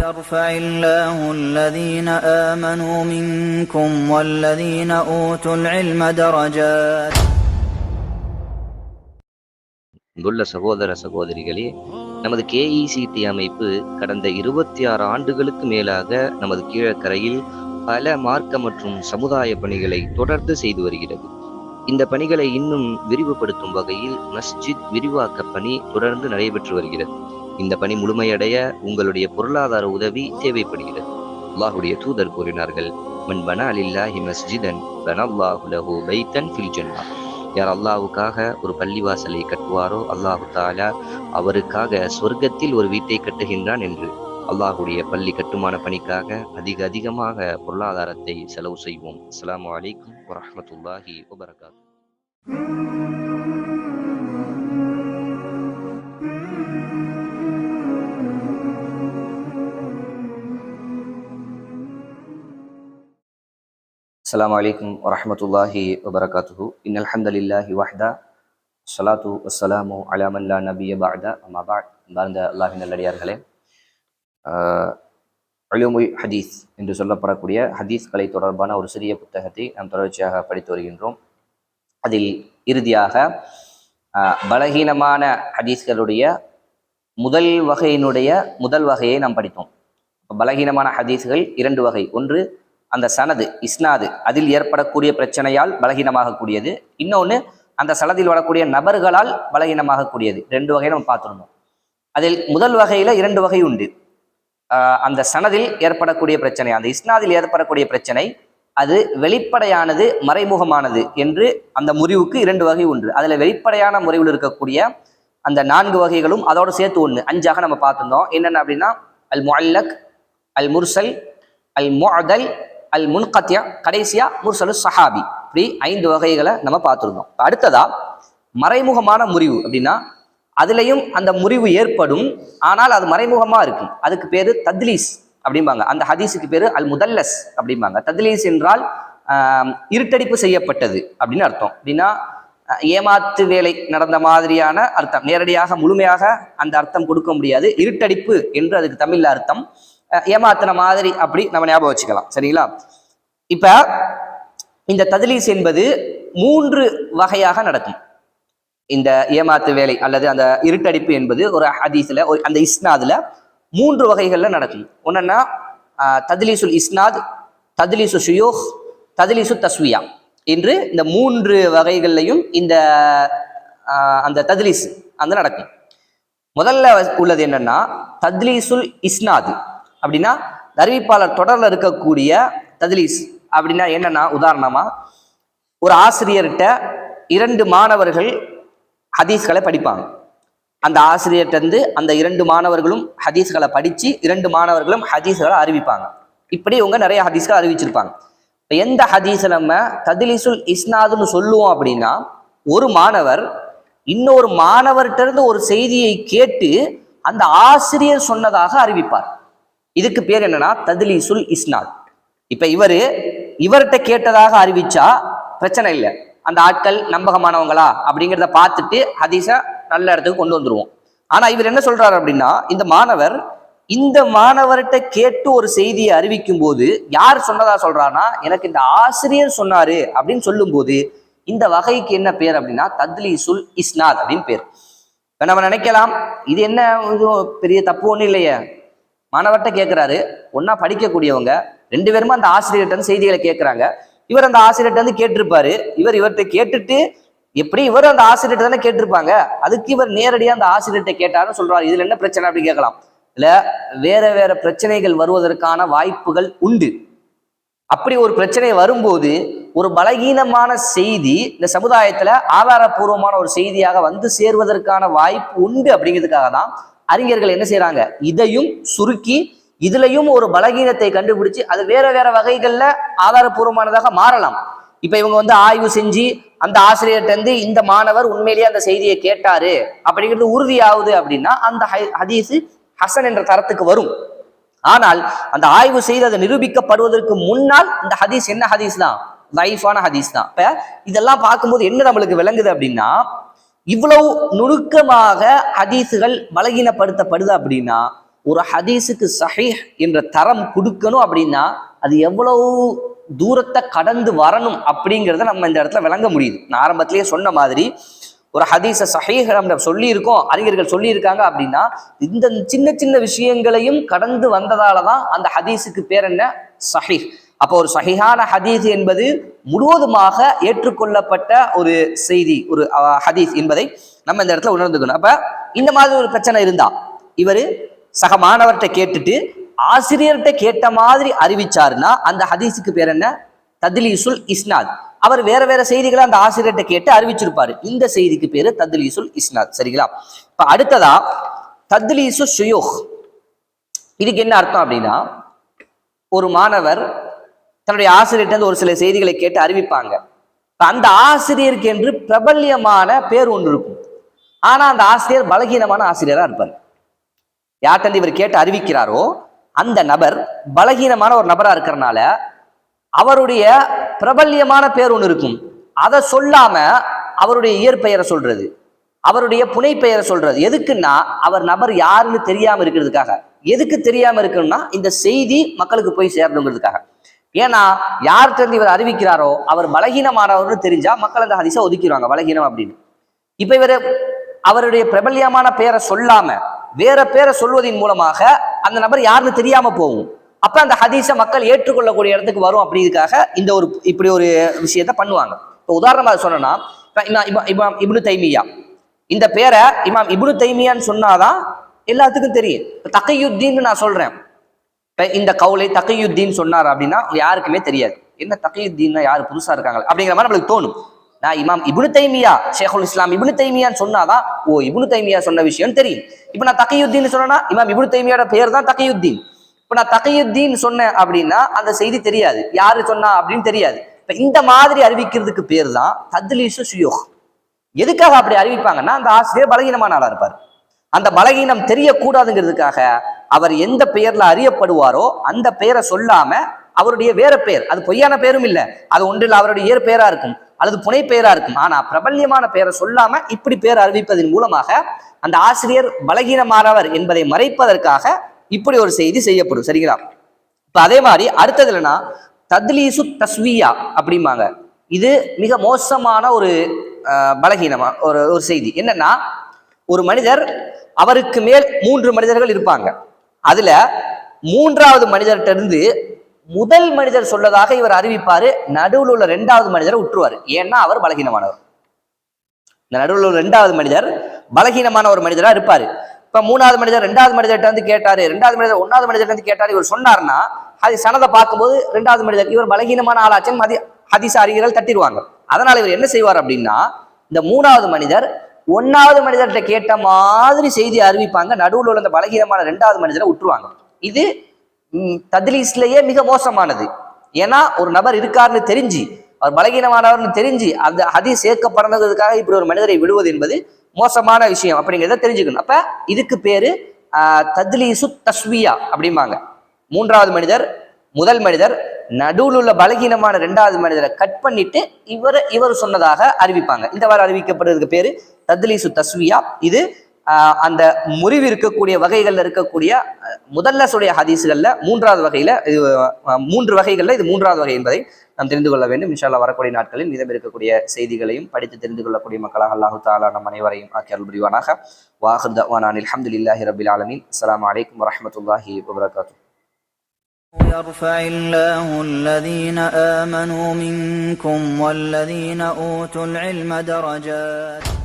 يرفع الله الذين آمنوا منكم والذين أوتوا العلم درجات. அன்புள்ள சகோதர சகோதரிகளே, நமது KECT அமைப்பு கடந்த 26 ஆண்டுகளுக்கு மேலாக நமது கீழக்கரையில் பல மார்க்க மற்றும் சமுதாய பணிகளை தொடர்ந்து செய்து வருகிறது. இந்த பணிகளை இன்னும் விரிவுபடுத்தும் வகையில் மஸ்ஜித் விரிவாக்க பணி தொடர்ந்து நடைபெற்று வருகிறது. இந்த பணி முழுமையடைய உங்களுடைய பொருளாதார உதவி தேவைப்படுகிறது. அல்லாஹ்வுடைய தூதர் கூறினார்கள், மன் பனா லில்லாஹி மஸ்ஜிதன் பனல்லாஹு லஹு பைத்தன் ஃபில் ஜன்னah. யார் அல்லாஹ்வுக்காக ஒரு பள்ளிவாசலை கட்டுவாரோ அல்லாஹு தஆலா அவருக்காக சொர்க்கத்தில் ஒரு வீட்டை கட்டுகின்றான் என்று. அல்லாஹ்வுடைய பள்ளி கட்டுமான பணிக்காக அதிகமாக பொருளாதாரத்தை செலவு செய்வோம். அஸ்ஸலாமு அலைக்கும் வரஹ்மத்துல்லாஹி வபரகாத்துஹு. அஸ்ஸலாமு அலைக்கும் வரஹ்மத்துல்லாஹி வபரகாத்துஹு. இன்னல் ஹம்தலில்லாஹி வஹ்தா ஸலாத்து வஸ்ஸலாமு அலா மன் லா நபிய பஅதா அம்மா பஅத். அன்பார்ந்த அல்லாஹ்வின் நல்லடியார்களே, உலூமுல் ஹதீஸ் என்று சொல்லப்படக்கூடிய ஹதீஸ்களை தொடர்பான ஒரு சிறிய புத்தகத்தை நாம் தொடர்ச்சியாக படித்து வருகின்றோம். அதில் இறுதியாக பலகீனமான ஹதீஸ்களுடைய முதல் வகையை நாம் படித்தோம். பலகீனமான ஹதீஸ்கள் 2 வகை. ஒன்று அந்த சனது இஸ்னாது, அதில் ஏற்படக்கூடிய பிரச்சனையால் பலகீனமாகக்கூடியது. இன்னொன்று அந்த சனதில் வரக்கூடிய நபர்களால் பலகீனமாகக்கூடியது. 2 வகையை நம்ம பார்த்துருந்தோம். அதில் முதல் வகையில 2 வகை உண்டு. அந்த சனதில் ஏற்படக்கூடிய பிரச்சனை, அந்த இஸ்னாதில் ஏற்படக்கூடிய பிரச்சனை, அது வெளிப்படையானது மறைமுகமானது என்று அந்த முறிவுக்கு 2 வகை உண்டு. அதுல வெளிப்படையான முறையில் இருக்கக்கூடிய அந்த 4 வகைகளும் அதோட சேர்த்து 1 5ஆக நம்ம பார்த்துருந்தோம். என்னென்ன அப்படின்னா அல் முஅல்லக், அல் முர்சல், அல் முஅதல், அல் முன்கத்யா, கடைசியா முர்சலு சஹாபி. இப்படி 5 வகைகளை நம்ம பார்த்துருந்தோம். அடுத்ததா மறைமுகமான முறிவு அப்படின்னா அதுலயும் அந்த முறிவு ஏற்படும், ஆனால் அது மறைமுகமா இருக்கும். அதுக்கு பேரு தத்லீஸ் அப்படிம்பாங்க. அந்த ஹதீஸுக்கு பேரு அல் முதல்லஸ் அப்படிம்பாங்க. தத்லீஸ் என்றால் இருட்டடிப்பு செய்யப்பட்டது அப்படின்னு அர்த்தம். அப்படின்னா ஏமாத்து வேலை நடந்த மாதிரியான அர்த்தம். நேரடியாக முழுமையாக அந்த அர்த்தம் கொடுக்க முடியாது. இருட்டடிப்பு என்று அதுக்கு தமிழ்ல அர்த்தம். ஏமாத்தின மாதிரி அப்படி நம்ம ஞாபகம் வச்சுக்கலாம். சரிங்களா? இப்ப இந்த தத்லீஸ் என்பது 3 வகையாக நடக்கும். இந்த ஏமாத்து வேலை அல்லது அந்த இருட்டடிப்பு என்பது ஒரு ஹதீஸ்ல அந்த இஸ்னாதுல 3 வகைகள்ல நடக்கும். ஒன்னா தத்லீசுல் இஸ்னாத், தத்லீசு ஷுயூஹ், தத்லீசு தஸ்வியா என்று இந்த 3 வகைகள்லையும் இந்த அந்த தத்லீஸ் அந்த நடக்கும். முதல்ல உள்ளது என்னன்னா தத்லீசுல் இஸ்னாத். அப்படின்னா அறிவிப்பாளர் தொடர்ல இருக்கக்கூடிய தத்லீஸ். அப்படின்னா என்னன்னா, உதாரணமா ஒரு ஆசிரியர்கிட்ட 2 மாணவர்கள் ஹதீஸ்களை படிப்பாங்க. அந்த ஆசிரியர்கிட்ட அந்த 2 மாணவர்களும் ஹதீஸ்களை படிச்சு 2 மாணவர்களும் ஹதீஸ்களை அறிவிப்பாங்க. இப்படி இவங்க நிறைய ஹதீஸ்களை அறிவிச்சிருப்பாங்க. எந்த ஹதீஸை நம்ம தத்லீசுல் இஸ்னாதுன்னு சொல்லுவோம் அப்படின்னா, ஒரு மாணவர் இன்னொரு மாணவர்கிட்ட இருந்து ஒரு செய்தியை கேட்டு அந்த ஆசிரியர் சொன்னதாக அறிவிப்பார். இதுக்கு பேர் என்னன்னா தத்லீசுல் இஸ்னாத். இப்ப இவர்கிட்ட கேட்டதாக அறிவிச்சா பிரச்சனை இல்லை, அந்த ஆட்கள் நம்பகமானவங்களா அப்படிங்கிறத பார்த்துட்டு ஹதீஸை நல்ல இடத்துக்கு கொண்டு வந்துருவோம். ஆனா இவர் என்ன சொல்றாரு அப்படின்னா, இந்த மாணவர்கிட்ட கேட்டு ஒரு செய்தியை அறிவிக்கும் போது யார் சொன்னதா சொல்றாருன்னா, எனக்கு இந்த ஆசிரியர் சொன்னாரு அப்படின்னு சொல்லும் போது இந்த வகைக்கு என்ன பேர் அப்படின்னா தத்லீசுல் இஸ்னாத் அப்படின்னு பேர். இப்ப நம்ம நினைக்கலாம், இது என்ன பெரிய தப்பு ஒன்றும் இல்லையே, மாணவர்கிட்ட கேட்கிறாரு, ஒன்னா படிக்கக்கூடியவங்க 2 பேருமே அந்த ஆசிரியர்கிட்ட செய்திகளை கேட்கிறாங்க. இவர் அந்த ஆசிரியர்கிட்ட கேட்டிருப்பாரு, இவர்கிட்ட கேட்டுட்டு எப்படி இவர் அந்த ஆசிரியர்கிட்ட தானே கேட்டிருப்பாங்க, அதுக்கு இவர் நேரடியா அந்த ஆசிரியர்கிட்ட கேட்டாருன்னு சொல்றாரு. இதுல என்ன பிரச்சனை அப்படி கேட்கலாம். இல்ல வேற பிரச்சனைகள் வருவதற்கான வாய்ப்புகள் உண்டு. அப்படி ஒரு பிரச்சனை வரும்போது ஒரு பலகீனமான செய்தி இந்த சமுதாயத்துல ஆதாரபூர்வமான ஒரு செய்தியாக வந்து சேர்வதற்கான வாய்ப்பு உண்டு. அப்படிங்கிறதுக்காக தான் அறிஞர்கள் என்ன செய்யறாங்க, இதையும் சுருக்கி இதுலயும் ஒரு பலகீனத்தை கண்டுபிடிச்சு அது வேற வகைகள்ல ஆதாரபூர்வமானதாக மாறலாம். இப்ப இவங்க ஆய்வு செஞ்சு அந்த ஆசிரியர்கிட்ட இந்த மாணவர் உண்மையிலேயே அந்த செய்தியை கேட்டாரு அப்படிங்கிறது உறுதியாகுது அப்படின்னா அந்த ஹதீஸ் ஹசன் என்ற தரத்துக்கு வரும். ஆனால் அந்த ஆய்வு செய்து அதை நிரூபிக்கப்படுவதற்கு முன்னால் இந்த ஹதீஸ் என்ன ஹதீஸ் தான், லைஃபான ஹதீஸ் தான். இப்ப இதெல்லாம் பார்க்கும்போது என்ன நம்மளுக்கு விளங்குது அப்படின்னா, இவ்வளவு நுணுக்கமாக ஹதீஸுகள் பலகீனப்படுத்தப்படுது அப்படின்னா ஒரு ஹதீஸுக்கு சஹீஹ் என்ற தரம் கொடுக்கணும் அப்படின்னா அது எவ்வளவு தூரத்தை கடந்து வரணும் அப்படிங்கிறத நம்ம இந்த இடத்துல விளங்க முடியுது. நான் ஆரம்பத்திலேயே சொன்ன மாதிரி ஒரு ஹதீஸை சஹீஹ் நம்ம சொல்லியிருக்கோம், அறிஞர்கள் சொல்லியிருக்காங்க அப்படின்னா இந்த சின்ன சின்ன விஷயங்களையும் கடந்து வந்ததால தான் அந்த ஹதீஸுக்கு பேர் என்ன, சஹீஹ். அப்போ ஒரு சஹீஹான ஹதீஸ் என்பது முழுவதுமாக ஏற்றுக்கொள்ளப்பட்ட ஒரு செய்தி, ஒரு ஹதீஸ் என்பதை நம்ம இந்த இடத்துல உணர்ந்துக்கணும். அப்ப இந்த மாதிரி ஒரு பிரச்சனை இருந்தா இவர் சக மாணவர்கிட்ட கேட்டுட்டு ஆசிரியர்கிட்ட கேட்ட மாதிரி அறிவிச்சாருன்னா அந்த ஹதீஸுக்கு பேர் என்ன, தத்லீசுல் இஸ்னாத். அவர் வேற வேற செய்திகளை அந்த ஆசிரியர்கிட்ட கேட்டு அறிவிச்சிருப்பாரு. இந்த செய்திக்கு பேரு தத்லீசுல் இஸ்னாத். சரிங்களா? இப்ப அடுத்ததா தத்லீசு ஷுயூஹ். இதுக்கு என்ன அர்த்தம் அப்படின்னா, ஒரு மாணவர் தன்னுடைய ஆசிரியர்கிட்ட ஒரு சில செய்திகளை கேட்டு அறிவிப்பாங்க. அந்த ஆசிரியருக்கு என்று பிரபல்யமான பேர் ஒன்று இருக்கும். ஆனா அந்த ஆசிரியர் பலகீனமான ஆசிரியரா இருப்பார். யார்கிட்ட இவர் கேட்டு அறிவிக்கிறாரோ அந்த நபர் பலகீனமான ஒரு நபரா இருக்கிறனால அவருடைய பிரபல்யமான பேர் ஒன்று இருக்கும். அதை சொல்லாம அவருடைய இயற்பெயரை சொல்றது, அவருடைய புனை பெயரை சொல்றது. எதுக்குன்னா அவர் நபர் யாருன்னு தெரியாம இருக்கிறதுக்காக. எதுக்கு தெரியாம இருக்கணும்னா இந்த செய்தி மக்களுக்கு போய் சேரணுங்கிறதுக்காக. ஏன்னா யார்கிட்ட இவர் அறிவிக்கிறாரோ அவர் பலகீனமானவர்னு தெரிஞ்சா மக்கள் அந்த ஹதீஸை ஒதுக்கிடுவாங்க பலகீனம் அப்படின்னு. இப்ப இவர் அவருடைய பிரபல்யமான பெயரை சொல்லாம வேற பேரை சொல்வதன் மூலமாக அந்த நபர் யாருன்னு தெரியாம போகும். அப்ப அந்த ஹதீஸை மக்கள் ஏற்றுக்கொள்ளக்கூடிய இடத்துக்கு வரும். அப்படிங்கிறதுக்காக இந்த ஒரு இப்படி ஒரு விஷயத்த பண்ணுவாங்க. இப்போ உதாரணமாக சொன்னா இமாம் இப்னு தைமியா, இந்த பேரை இமாம் இப்னு தைமியான்னு சொன்னாதான் எல்லாத்துக்கும் தெரியும். தகையுத்தீன் நான் சொல்றேன், இந்த கவுலை தகையுத்தீன் சொன்னார் அப்படின்னா யாருக்குமே தெரியாது. என்ன தகையுத்தீன்னா யாரு புதுசா இருக்காங்க அப்படிங்கிற மாதிரி நம்மளுக்கு தோணும். நான் இமாம் இப்னு தைமியா, ஷேகுல் இஸ்லாம் இப்னு தைமியான்னு சொன்னாதான் ஓ இப்னு தைமியா சொன்ன விஷயம் தெரியும். இப்ப நான் தகையுத்தீன் சொன்னா இமாம் இப்னு தைமியோட பேர் தான் தகையுத்தீன். இப்ப நான் தகையுத்தீன் சொன்னேன் அப்படின்னா அந்த செய்தி தெரியாது, யாரு சொன்னா அப்படின்னு தெரியாது. இப்ப இந்த மாதிரி அறிவிக்கிறதுக்கு பேர் தான் தத்லீசு ஷுயூஹ். எதுக்காக அப்படி அறிவிப்பாங்கன்னா அந்த ஆசிரியர் பலகீனமான ஆளா இருப்பார். அந்த பலகீனம் தெரியக்கூடாதுங்கிறதுக்காக அவர் எந்த பெயர்ல அறியப்படுவாரோ அந்த பெயரை சொல்லாம அவருடைய வேற பெயர், அது பொய்யான பெயரும் இல்லை, அது ஒன்றில் அவருடைய இயற்பெயரா இருக்கும் அல்லது புனை பெயரா இருக்கும், ஆனா பிரபல்யமான பெயரை சொல்லாம இப்படி பேர் அறிவிப்பதன் மூலமாக அந்த ஆசிரியர் பலகீனமானவர் என்பதை மறைப்பதற்காக இப்படி ஒரு செய்தி செய்யப்படும். சரிங்களா? இப்ப அதே மாதிரி அடுத்தது என்னன்னா தத்லீசு தஸ்வியா அப்படிம்பாங்க. இது மிக மோசமான ஒரு பலகீனமா ஒரு செய்தி. என்னன்னா, ஒரு மனிதர், அவருக்கு மேல் 3 மனிதர்கள் இருப்பாங்க. அதுல 3வது மனிதர்கிட்ட இருந்து முதல் மனிதர் சொல்லதாக இவர் அறிவிப்பாரு. நடுவில் உள்ள 2வது மனிதரை விட்டுருவாரு. ஏன்னா அவர் பலகீனமானவர். இந்த நடுவில் உள்ள 2வது மனிதர் பலகீனமான ஒரு மனிதரா இருப்பாரு. இப்ப 3வது மனிதர் 2வது மனிதர்கிட்ட வந்து கேட்டாரு, 2வது மனிதர் 1வது மனிதர்கிட்ட வந்து கேட்டாரு. இவர் சொன்னார்னா அது சனதை பார்க்கும்போது 2வது மனிதர் இவர் பலகீனமான ஆளாச்சுன்னு ஹதீஸ் அறிஞர்கள் தட்டிடுவாங்க. அதனால இவர் என்ன செய்வார் அப்படின்னா, இந்த 3வது மனிதர் 1வது மனிதர்கிட்ட கேட்ட மாதிரி செய்தி அறிவிப்பாங்க. நடுவில் உள்ள இந்த பலகீனமான 2வது மனிதரை விட்டுருவாங்க. இது தத்லீஸ்லயே மிக மோசமானது. ஏன்னா ஒரு நபர் இருக்காருன்னு தெரிஞ்சு, அவர் பலகீனமானவர்னு தெரிஞ்சு அந்த ஹதீஸ் சேர்க்கப்படணுங்கிறதுக்காக இப்படி ஒரு மனிதரை விடுவது என்பது மோசமான விஷயம் அப்படிங்கிறத தெரிஞ்சுக்கணும். அப்ப இதுக்கு பேரு தத்லீசு தஸ்வியா அப்படிம்பாங்க. 3வது மனிதர், முதல் மனிதர், நடுவில் உள்ள பலகீனமான 2வது மனிதரை கட் பண்ணிட்டு இவர் சொன்னதாக அறிவிப்பாங்க. இந்த மாதிரி அறிவிக்கப்படுறதுக்கு பேரு தத்லீசு தஸ்வியா. இது அந்த முறிவு இருக்கக்கூடிய வகைகள்ல இருக்கக்கூடிய முதல்லசுடைய ஹதீஸ்கள்ல 3வது வகையில, இது 3 வகைகள்ல இது 3வது வகை என்பதை நாம் தெரிந்து கொள்ள வேண்டும். இன்ஷா அல்லாஹ் வரக்கூடிய நாட்களில் மீதம் இருக்கக்கூடிய செய்திகளையும் படித்து தெரிந்து கொள்ளக்கூடிய மக்களாக அல்லாஹு தஆலா நம் அனைவரையும் ஆக்கி அருள் புரிவானாக. வாஹிர் தஅவானா அல்ஹம்துலில்லாஹி ரப்பில் ஆலமீன். அஸ்ஸலாமு அலைக்கும் வரஹ்மத்துல்லாஹி வபரகாத்துஹு. يرفع الله الذين آمنوا منكم والذين أوتوا العلم درجات.